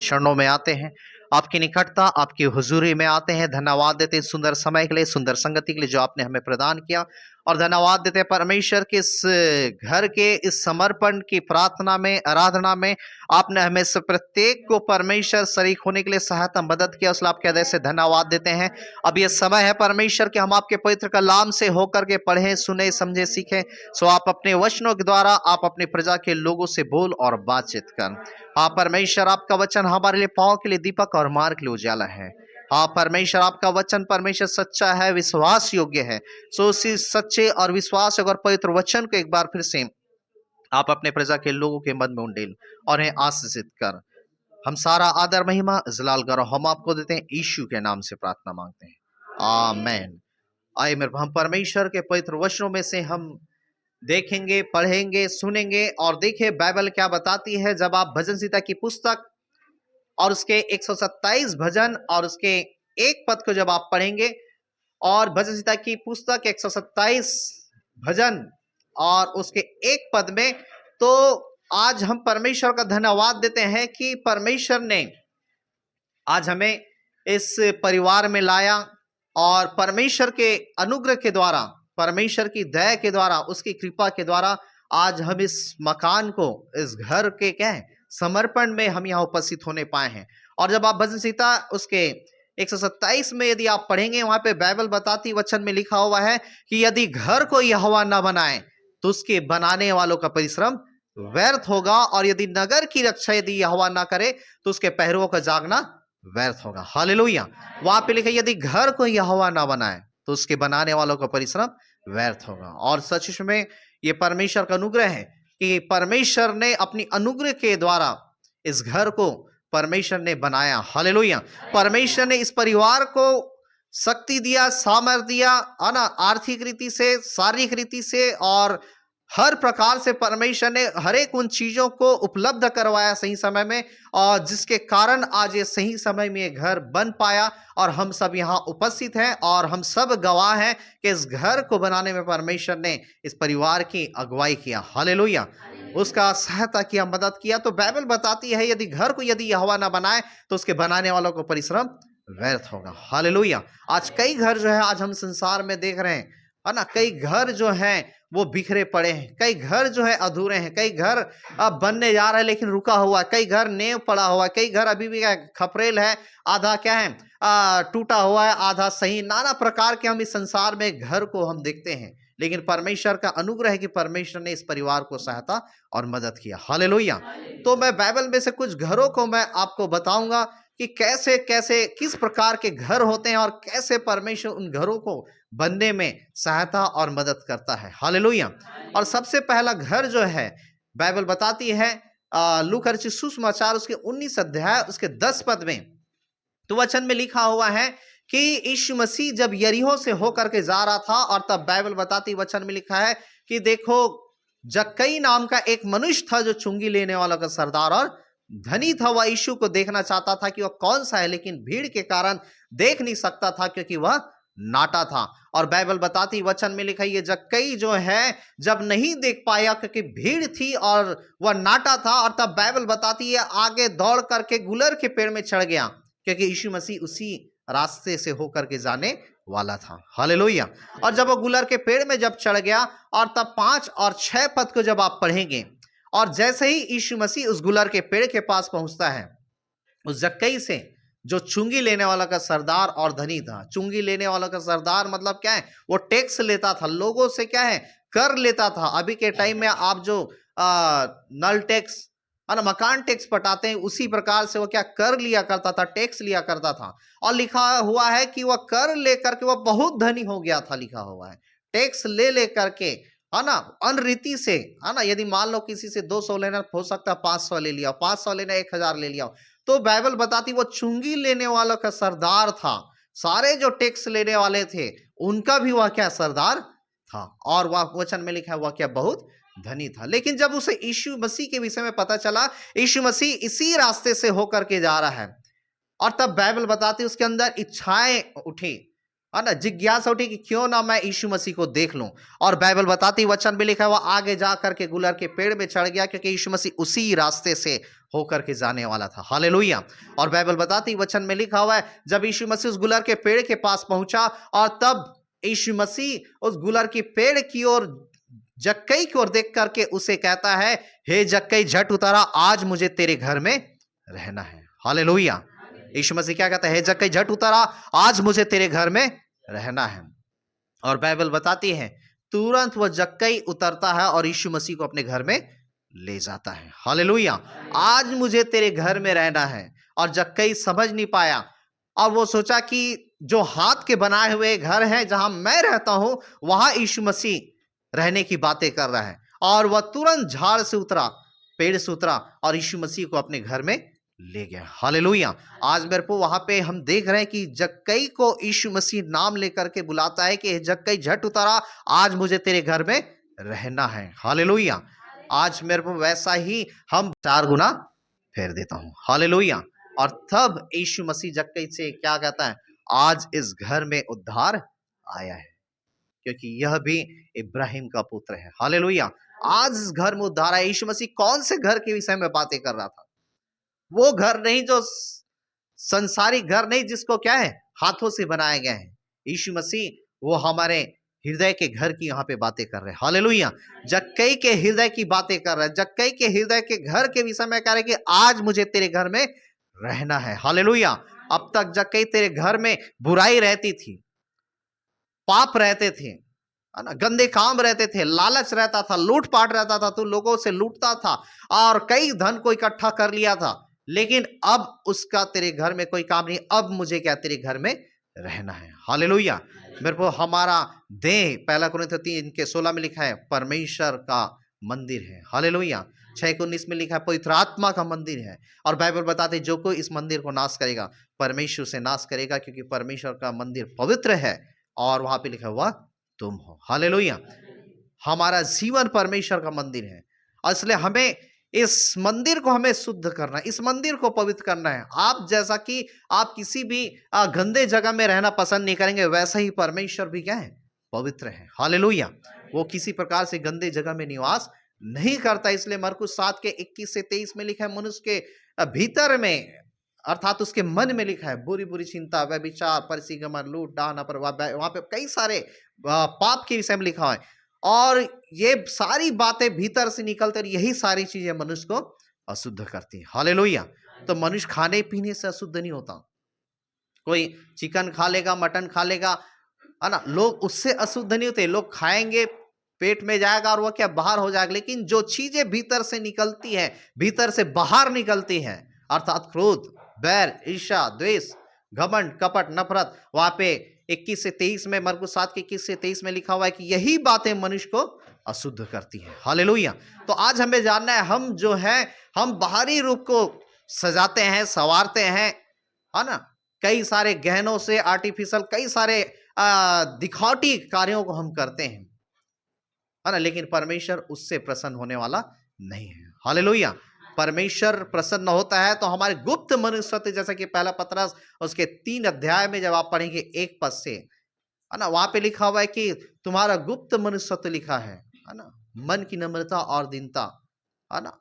क्षणों में आते हैं, आपकी निकटता, आपकी हुजूरी में आते हैं। धन्यवाद देते हैं सुंदर समय के लिए, सुंदर संगति के लिए जो आपने हमें प्रदान किया, और धन्यवाद देते हैं परमेश्वर के इस घर के इस समर्पण की प्रार्थना में, आराधना में आपने हमें से प्रत्येक को परमेश्वर शरीक होने के लिए सहायता मदद किया, उसके आपके हृदय से धन्यवाद देते हैं। अब यह समय है परमेश्वर कि हम आपके पवित्र कलाम से होकर के पढ़ें, सुने, समझे, सीखें। सो आप अपने वचनों के द्वारा आप अपनी प्रजा के लोगों से बोल और बातचीत कर। हाँ परमेश्वर, आपका वचन हमारे लिए पाँव के लिए दीपक और मार्ग के लिए उजाला है। हाँ परमेश्वर, आपका वचन परमेश्वर सच्चा है, विश्वास योग्य है। सो उसी सच्चे और विश्वास और पवित्र वचन को एक बार फिर से आप अपने प्रजा के लोगों के मन में उंडेल और इन्हें आशीषित कर। हम सारा आदर महिमा जलाल गौरव हम आपको देते हैं, यीशु के नाम से प्रार्थना मांगते हैं, आमेन। आइए मेरे हम परमेश्वर के पवित्र वचनों में से हम देखेंगे, पढ़ेंगे, सुनेंगे। और देखिए बाइबल क्या बताती है। जब आप भजन संहिता की पुस्तक और उसके 127 भजन और उसके एक पद को जब आप पढ़ेंगे, और भजन संहिता की पुस्तक 127 भजन और उसके एक पद में, तो आज हम परमेश्वर का धन्यवाद देते हैं कि परमेश्वर ने आज हमें इस परिवार में लाया, और परमेश्वर के अनुग्रह के द्वारा, परमेश्वर की दया के द्वारा, उसकी कृपा के द्वारा आज हम इस मकान को, इस घर के क्या है समर्पण में हम यहाँ उपस्थित होने पाए हैं। और जब आप भजन संहिता उसके 127 में यदि आप पढ़ेंगे, वहां पे बाइबल बताती वचन में लिखा हुआ है कि यदि घर को यहोवा न बनाए तो उसके बनाने वालों का परिश्रम व्यर्थ होगा, और यदि नगर की रक्षा यदि यहोवा ना करे तो उसके पहरुओं का जागना व्यर्थ होगा। हालेलुया। वहां पे लिखा यदि घर को यहोवा ना बनाए तो उसके बनाने वालों का परिश्रम व्यर्थ होगा। और सच में ये परमेश्वर का अनुग्रह है कि परमेश्वर ने अपनी अनुग्रह के द्वारा इस घर को परमेश्वर ने बनाया। हालेलुया। परमेश्वर ने इस परिवार को शक्ति दिया, सामर्थ्य दिया, है ना, आर्थिक रीति से, शारीरिक रीति से, और हर प्रकार से परमेश्वर ने हर एक उन चीजों को उपलब्ध करवाया सही समय में, और जिसके कारण आज ये सही समय में ये घर बन पाया और हम सब यहाँ उपस्थित हैं, और हम सब गवाह हैं कि इस घर को बनाने में परमेश्वर ने इस परिवार की अगुवाई किया। हालेलुया। उसका सहायता किया, मदद किया। तो बाइबल बताती है यदि घर को यदि यहोवा ना बनाए तो उसके बनाने वालों को परिश्रम व्यर्थ होगा। हालेलुया। आज कई घर जो है आज हम संसार में देख रहे हैं, है ना, कई घर जो हैं वो बिखरे पड़े हैं, कई घर जो है अधूरे हैं, कई घर अब बनने जा रहा है लेकिन रुका हुआ है, कई घर नेव पड़ा हुआ है, कई घर अभी भी खपरेल है, आधा क्या है टूटा हुआ है, आधा सही। नाना प्रकार के हम इस संसार में घर को हम देखते हैं, लेकिन परमेश्वर का अनुग्रह है कि परमेश्वर ने इस परिवार को सहायता और मदद किया। हालेलुया। तो मैं बाइबल में से कुछ घरों को मैं आपको बताऊंगा कि कैसे कैसे किस प्रकार के घर होते हैं और कैसे परमेश्वर उन घरों को बनने में सहायता और मदद करता है। हालेलुया। और सबसे पहला घर जो है बाइबल बताती है लूका रचित सुसमाचार उसके 19 अध्याय उसके 10 पद में, तो वचन में लिखा हुआ है कि यीशु मसीह जब यरीहो से होकर के जा रहा था, और तब बाइबल बताती वचन में लिखा है कि देखो जक्कई नाम का एक मनुष्य था जो चुंगी लेने वाला का सरदार और धनी था। वह यीशु को देखना चाहता था कि वह कौन सा है, लेकिन भीड़ के कारण देख नहीं सकता था क्योंकि वह नाटा था। और बाइबल बताती वचन में लिखा ये जक्कई जो है जब नहीं देख पाया क्योंकि भीड़ थी और वह नाटा था, और तब बाइबल बताती है आगे दौड़ करके गुलर के पेड़ में चढ़ गया क्योंकि यीशु मसीह उसी रास्ते से होकर के जाने वाला था। हालेलुया। और जब वो गुलर के पेड़ में जब चढ़ गया, और तब 5 और 6 पद को जब आप पढ़ेंगे, और जैसे ही यीशु मसीह उस गुलर के पेड़ के पास पहुंचता है, उस जक्कई से जो चुंगी लेने वाला का सरदार और धनी था। चुंगी लेने वाला का सरदार मतलब क्या है, वो टैक्स लेता था लोगों से, क्या है कर लेता था। अभी के टाइम में आप जो नल टैक्स और मकान टैक्स पटाते हैं, उसी प्रकार से वो क्या कर लिया करता था, टैक्स लिया करता था। और लिखा हुआ है कि वह कर लेकर के वह बहुत धनी हो गया था। लिखा हुआ है टैक्स ले लेकर के, है ना, अनरीति से, है ना। यदि मान लो किसी से 200 लेना, हो सकता है 500 ले लिया, 500 लेना 1000 ले लिया। तो बाइबल बताती वो चुंगी लेने वालों का सरदार था। सारे जो टैक्स लेने वाले थे उनका भी वह क्या सरदार था, और वह वचन में लिखा है वह क्या बहुत धनी था। लेकिन जब उसे यीशु मसीह के विषय में पता चला, यीशु मसीह इसी रास्ते से होकर के जा रहा है, और तब बाइबल बताती उसके अंदर इच्छाएं उठी, है ना, जिज्ञासा उठी कि क्यों ना मैं यीशु मसीह को देख लूं। और बाइबल बताती वचन में लिखा है वह आगे जा करके गुलर के पेड़ में चढ़ गया क्योंकि यीशु मसीह उसी रास्ते से होकर के जाने वाला था। हालेलुया। और बाइबल बताती वचन में लिखा हुआ है, जब यीशु मसीह उस गुलर के पेड़ के पास पहुंचा और तब यीशु मसीह उस गुलर के पेड़ की ओर, जक्कई की ओर देख करके उसे कहता है, हे जक्कई झट उतारा, आज मुझे तेरे घर में रहना है। हालेलुया। यीशु मसीह क्या कहता है? हे जक्कई झट उतारा, आज मुझे तेरे घर में रहना है। और बाइबल बताती है तुरंत वह जक्कई उतरता है और यीशु मसीह को अपने घर में ले जाता है। हालेलुया। आज मुझे तेरे घर में रहना है। और जक्कई समझ नहीं पाया और वो सोचा कि जो हाथ के बनाए हुए घर है जहां मैं रहता हूं, वहां यीशु मसीह रहने की बातें कर रहा है। और वह तुरंत झाड़ से उतरा, पेड़ से उतरा और यीशु मसीह को अपने घर में ले गया। हालेलुया। आज मेरे को वहां पे हम देख रहे हैं कि जक्कई को यीशु मसीह नाम लेकर के बुलाता है कि जक्कई झट उतारा, आज मुझे तेरे घर में रहना है। हालेलुया। आज मेरे को वैसा ही हम 4 गुना फेर देता हूं। हालेलुया। और तब यीशु मसीह जक्कई से क्या कहता है? आज इस घर में उद्धार आया है, क्योंकि यह भी इब्राहिम का पुत्र है। हालेलुया। आज इस घर में उद्धार आया। यीशु मसीह कौन से घर के विषय में बातें कर रहा था? वो घर नहीं जो संसारिक घर नहीं, जिसको क्या है, हाथों से बनाए गए हैं। यीशु मसीह वो हमारे हृदय के घर की यहाँ पे बातें कर रहे हैं। हालेलुया। जक्कई के हृदय की बातें कर रहे हैं। जक्कई के हृदय के घर के विषय में कह रहे हैं कि आज मुझे तेरे घर में रहना है। हालेलुया। अब तक जक्कई तेरे घर में बुराई रहती थी, पाप रहते थे, है ना, गंदे काम रहते थे, लालच रहता था, लूटपाट रहता था, तू लोगों से लूटता था और कई धन को इकट्ठा कर लिया था। लेकिन अब उसका तेरे घर में कोई काम नहीं। अब मुझे क्या, तेरे घर में रहना है। हालेलुया। मेरे को हमारा देह 1 कुरिन्थियों 3:16 में लिखा है परमेश्वर का मंदिर है। हालेलुया। 6:19 में लिखा है पवित्र आत्मा का मंदिर है। और बाइबल बताते जो कोई इस मंदिर को नाश करेगा, परमेश्वर से नाश करेगा, क्योंकि परमेश्वर का मंदिर पवित्र है और वहां पे लिखा हुआ तुम हो। हालेलुया। हमारा जीवन परमेश्वर का मंदिर है, इसलिए हमें इस मंदिर को हमें शुद्ध करना है, इस मंदिर को पवित्र करना है। आप जैसा कि आप किसी भी गंदे जगह में रहना पसंद नहीं करेंगे, वैसा ही परमेश्वर भी क्या है, पवित्र है। हालेलुया। वो किसी प्रकार से गंदे जगह में निवास नहीं करता। इसलिए मरकुस 7 के 21 से 23 में लिखा है मनुष्य के भीतर में, अर्थात उसके मन में लिखा है बुरी बुरी चिंता, व्यभिचार, परसीगमन, लूट, डाहना, पर वहां पे कई सारे पाप के विषय में लिखा है। और ये सारी बातें भीतर से निकलते और यही सारी चीजें मनुष्य को अशुद्ध करती है। हालेलुया। तो मनुष्य खाने पीने से अशुद्ध नहीं होता। कोई चिकन खा लेगा, मटन खा लेगा, है ना, लोग उससे अशुद्ध नहीं होते। लोग खाएंगे, पेट में जाएगा और वह क्या, बाहर हो जाएगा। लेकिन जो चीजें भीतर से निकलती है, भीतर से बाहर निकलती है, अर्थात क्रोध, बैर, ईर्ष्या, द्वेष, घमंड, कपट, नफरत, वहां पे 21 से 23 में, मरकुस 7 के 21 से 23 में लिखा हुआ है कि यही बातें मनुष्य को अशुद्ध करती हैं। हालेलुया। तो आज हमें जानना है, हम जो है, हम बाहरी रूप को सजाते हैं, संवारते हैं, है ना, कई सारे गहनों से, आर्टिफिशियल कई सारे दिखावटी कार्यों को हम करते हैं, है ना, लेकिन परमेश्वर उससे प्रसन्न होने वाला नहीं है। हालेलुया। परमेश्वर प्रसन्न होता है तो हमारे गुप्त मनुष्यत्व, जैसा कि 1 पतरस उसके 3 अध्याय में जब आप पढ़ेंगे 1 पद से, है ना, वहां पे लिखा हुआ है कि तुम्हारा गुप्त मनुष्यत्व लिखा है ना, मन की नम्रता और दीनता, है ना,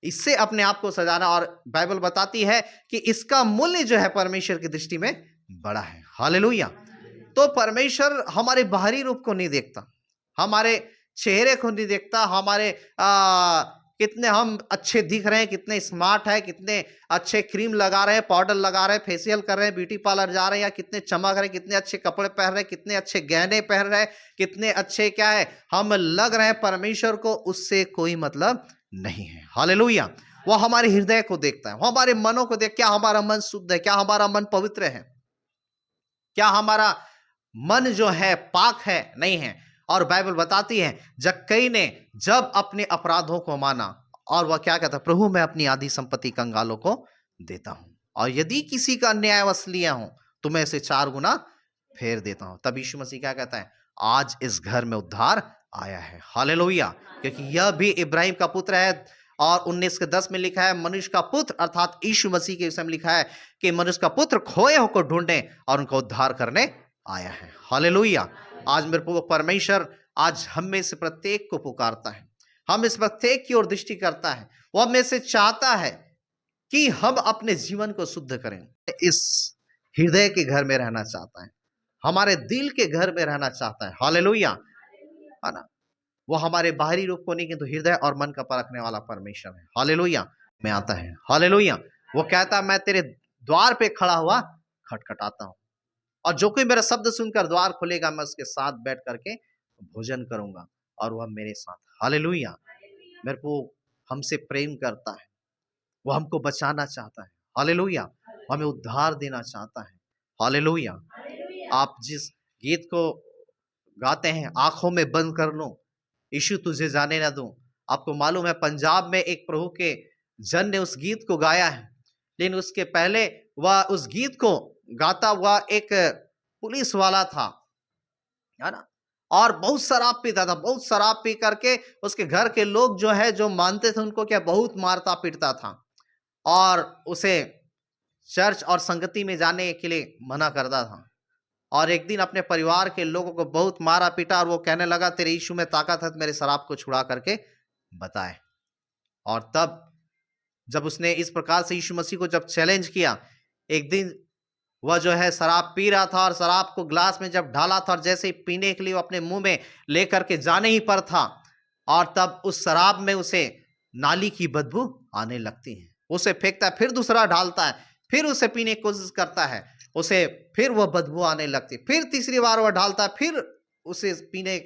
इससे अपने आप को सजाना। और बाइबल बताती है कि इसका मूल्य जो है परमेश्वर की दृष्टि में बड़ा है। हालेलुया। तो परमेश्वर हमारे बाहरी रूप को नहीं देखता, हमारे चेहरे को नहीं देखता, हमारे कितने हम अच्छे दिख रहे हैं, कितने स्मार्ट है, कितने अच्छे क्रीम लगा रहे हैं, पाउडर लगा रहे हैं, फेशियल कर रहे हैं, ब्यूटी पार्लर जा रहे हैं, या कितने चमक रहे हैं, कितने अच्छे कपड़े पहन रहे हैं, कितने अच्छे गहने पहन रहे हैं, कितने अच्छे क्या है हम लग रहे हैं, परमेश्वर को उससे कोई मतलब नहीं है। हालेलुया। वो हमारे हृदय को देखता है, वो हमारे मनों को देख, क्या हमारा मन शुद्ध है, क्या हमारा मन पवित्र है, क्या हमारा मन जो है पाक है, नहीं है। और बाइबल बताती है जक्कई ने जब अपने अपराधों को माना, और वह क्या कहता, प्रभु मैं अपनी आधी संपत्ति कंगालों को देता हूं, और यदि किसी का न्यायवश लिया हूं तो मैं इसे 4 गुना फेर देता हूं। तब यीशु मसीह क्या कहता है, आज इस घर में उद्धार आया है। हालेलुया। क्योंकि यह भी इब्राहिम का पुत्र है। और 19:10 में लिखा है मनुष्य का पुत्र, अर्थात यीशु मसीह के विषय में लिखा है कि मनुष्य का पुत्र खोए को ढूंढने और उनका उद्धार करने आया है। हालेलुया। आज मेरे प्रभु परमेश्वर आज हम में से प्रत्येक को पुकारता है, हम इस प्रत्येक की ओर दृष्टि करता है। वो हम में से चाहता है कि हम अपने जीवन को शुद्ध करें। इस हृदय के घर में रहना चाहता है, हमारे दिल के घर में रहना चाहता है। हालेलुया, है ना। वो हमारे बाहरी रूप को नहीं, किंतु हृदय और मन का परखने वाला परमेश्वर है। हालेलुया में आता है। हालेलुया। वो कहता है मैं तेरे द्वार पे खड़ा हुआ खटखटाता हूँ, और जो कोई मेरा शब्द सुनकर द्वार खोलेगा, मैं उसके साथ बैठ करके भोजन करूंगा और वह मेरे साथ। हालेलुया। मेरे को हमसे प्रेम करता है, वो हमको बचाना चाहता है। हालेलुया। हमें उद्धार देना चाहता है। हालेलुया। आप जिस गीत को गाते हैं, आंखों में बंद कर लो, यीशु तुझे जाने ना दूं, आपको मालूम है पंजाब में एक प्रभु के जन ने उस गीत को गाया है, लेकिन उसके पहले वह उस गीत को गाता हुआ एक पुलिस वाला था, है ना, और बहुत शराब पीता था। बहुत शराब पी करके उसके घर के लोग जो है, जो मानते थे उनको, क्या बहुत मारता पीटता था, और उसे चर्च और संगति में जाने के लिए मना करता था। और एक दिन अपने परिवार के लोगों को बहुत मारा पीटा, और वो कहने लगा तेरे यीशु में ताकत है तो मेरे शराब को छुड़ा करके बताए। और तब जब उसने इस प्रकार से यीशु मसीह को जब चैलेंज किया, एक दिन वह जो है शराब पी रहा था, और शराब को ग्लास में जब ढाला था, और जैसे ही पीने के लिए वो अपने मुंह में लेकर के जाने ही पर था, और तब उस शराब में उसे नाली की बदबू आने लगती है। उसे फेंकता है, फिर दूसरा ढालता है, फिर उसे पीने की कोशिश करता है, उसे फिर वह बदबू आने लगती, फिर तीसरी बार वह ढालता है, फिर उसे पीने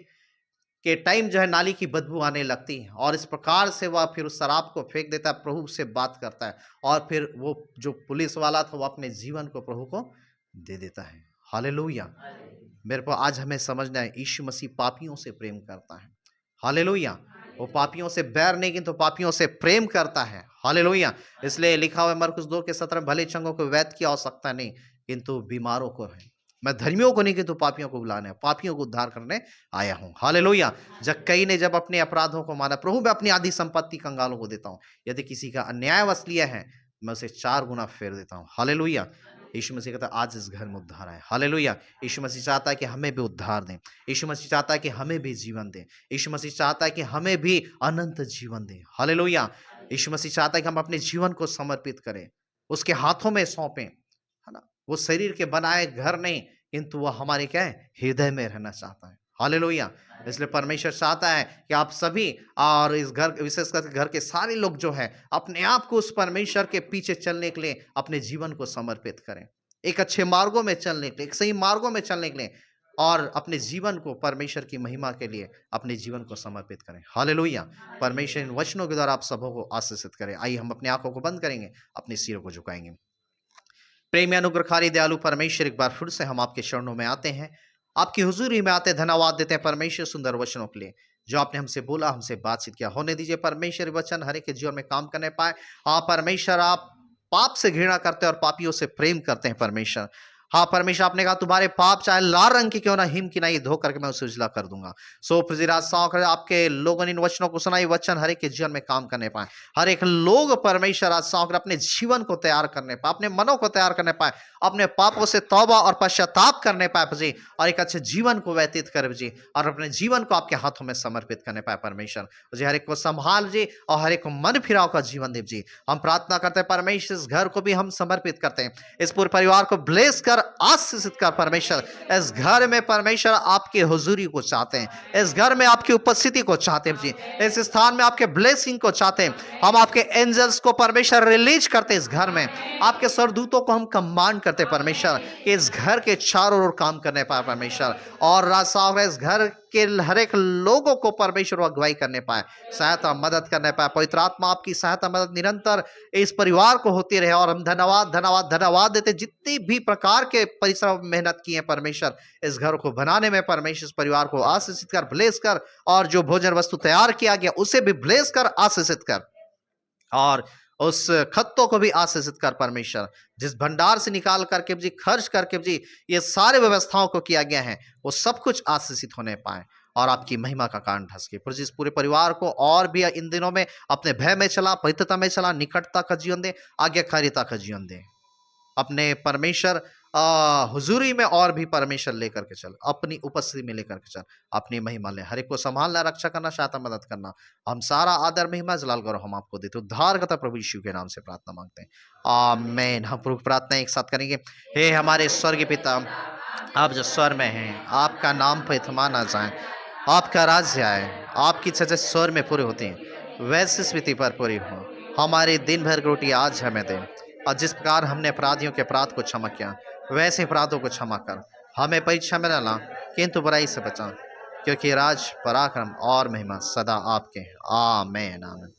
के टाइम जो है नाली की बदबू आने लगती है। और इस प्रकार से वह फिर उस शराब को फेंक देता है, प्रभु से बात करता है, और फिर वो जो पुलिस वाला था वो अपने जीवन को प्रभु को दे देता है। हालेलुया। मेरे को आज हमें समझना है, यीशु मसीह पापियों से प्रेम करता है। हालेलुया। वो पापियों से बैर नहीं, किंतु पापियों से प्रेम करता है। हालेलुया। इसलिए लिखा हुआ है मरकुस 2:17, भले चंगों को वैद्य की आवश्यकता नहीं, किंतु बीमारों को है। मैं धर्मियों को नहीं, किंतु पापियों को बुलाने, पापियों को उद्धार करने आया हूँ। हालेलुया। जक्कई ने जब अपने अपराधों को माना, प्रभु मैं अपनी आधी संपत्ति कंगालों को देता हूँ, यदि किसी का अन्यायवश लिया है मैं उसे 4 गुना फेर देता हूँ। हालेलुया। यीशु मसीह कहता है आज इस घर में उद्धार है। हालेलुया। यीशु मसीह चाहता है कि हमें भी उद्धार दें। यीशु मसीह चाहता है कि हमें भी जीवन दें। यीशु मसीह चाहता है कि हमें भी अनंत जीवन दें। हालेलुया। यीशु मसीह चाहता है कि हम अपने जीवन को समर्पित करें, उसके हाथों में सौंपें, है ना। वो शरीर के बनाए घर नहीं, किंतु वह हमारे क्या है, हृदय में रहना चाहता है। हालेलुया। इसलिए परमेश्वर चाहता है कि आप सभी और इस घर, विशेषकर घर के सारे लोग जो है, अपने आप को उस परमेश्वर के पीछे चलने के लिए अपने जीवन को समर्पित करें, एक अच्छे मार्गों में चलने के लिए, एक सही मार्गों में चलने के लिए, और अपने जीवन को परमेश्वर की महिमा के लिए अपने जीवन को समर्पित करें। हालेलुया। परमेश्वर इन वचनों के द्वारा आप सबों को आशीषित करें। आइए हम अपनी आंखों को बंद करेंगे, अपने सिरों को झुकाएंगे। प्रेमी अनुग्रहकारी दयालु परमेश्वर, एक बार फिर से हम आपके चरणों में आते हैं, आपकी हुजूरी में आते, धन्यवाद देते हैं परमेश्वर सुंदर वचनों के लिए जो आपने हमसे बोला, हमसे बातचीत किया। होने दीजिए परमेश्वर वचन हर एक के जीवन में काम करने पाए। हाँ परमेश्वर, आप पाप से घृणा करते हैं और पापियों से प्रेम करते हैं परमेश्वर। हाँ परमेश्वर, आपने कहा तुम्हारे पाप चाहे लाल रंग की क्यों ना, हिम की ना, ये धो करके मैं उसे उजला कर दूंगा। सो फिजिराज सौख आपके लोगों ने इन वचनों को सुनाई, वचन हर एक के जीवन में काम करने पाए। हर एक लोग परमेश्वर आज सौख अपने जीवन को तैयार करने पाए, अपने मनों को तैयार करने पाए, अपने पापों से तौबा और पश्चाताप करने पाए जी, और एक अच्छे जीवन को व्यतीत करे जी, और अपने जीवन को आपके हाथों में समर्पित करने पाए परमेश्वर जी। हर एक को संभाल जी, और हर एक को मन फिराव का जीवन देव जी। हम प्रार्थना करते हैं परमेश्वर, इस घर को भी हम समर्पित करते हैं, इस पूरे परिवार को ब्लेस कर, आशीषित कर परमेश्वर। इस घर में परमेश्वर आपकी हुजूरी को चाहते हैं, इस घर में आपकी उपस्थिति को चाहते हैं जी, इस स्थान में आपके ब्लेसिंग को चाहते हैं। हम आपके एंजल्स को परमेश्वर रिलीज करते इस घर में, आपके सरदूतों को हम कमांड करते परमेश्वर कि इस घर के चारों ओर काम करने पाए परमेश्वर, और राजा इस घर के हर एक लोगों को परमेश्वर अगुवाई करने पाए, सहायता मदद करने पाए। पवित्र आत्मा आपकी सहायता मदद निरंतर इस परिवार को होती रहे, और हम धन्यवाद धन्यवाद धन्यवाद देते जितनी भी प्रकार के परिश्रम मेहनत किए परमेश्वर इस घर को बनाने में। परमेश्वर इस परिवार को आशीषित कर, ब्लेस कर, और जो भोजन वस्तु तैयार किया गया उसे भी ब्लेस कर, आशीषित कर, और उस खत्तों को भी आशीषित कर परमेश्वर। जिस भंडार से निकाल करके जी, खर्च करके जी ये सारे व्यवस्थाओं को किया गया है, वो सब कुछ आशीषित होने पाए, और आपकी महिमा का कारण ढसके। पर जिस पूरे परिवार को और भी इन दिनों में अपने भय में चला, पवित्रता में चला, निकटता का जीवन दे, आज्ञाकारिता का जीवन दे, अपने परमेश्वर हुजूरी में और भी परमेश्वर लेकर के चल, अपनी उपस्थिति में लेकर के चल, अपनी महिमा ले, हर एक को संभालना, रक्षा करना, सहायता मदद करना। हम सारा आदर महिमा जलाल गौरव हम आपको देते, उद्धारकर्ता प्रभु यीशु के नाम से प्रार्थना मांगते हैं, आमीन। हम प्रभु प्रार्थना एक साथ करेंगे। हे हमारे स्वर्गीय पिता, आप जो स्वर में हैं, आपका नाम पवित्रमाना जाए, आपका राज्य आए, आपकी इच्छा जैसे स्वर में पूरी होती है वैसे स्मृति पर पूरी हो। हमारी दिन भर की रोटी आज हमें दे, और जिस प्रकार हमने अपराधियों के अपराध को क्षमा किया वैसे अपराधों को क्षमा कर, हमें परीक्षा में न ला किंतु बुराई से बचा, क्योंकि राज, पराक्रम और महिमा सदा आपके हैं, आमीन आमीन।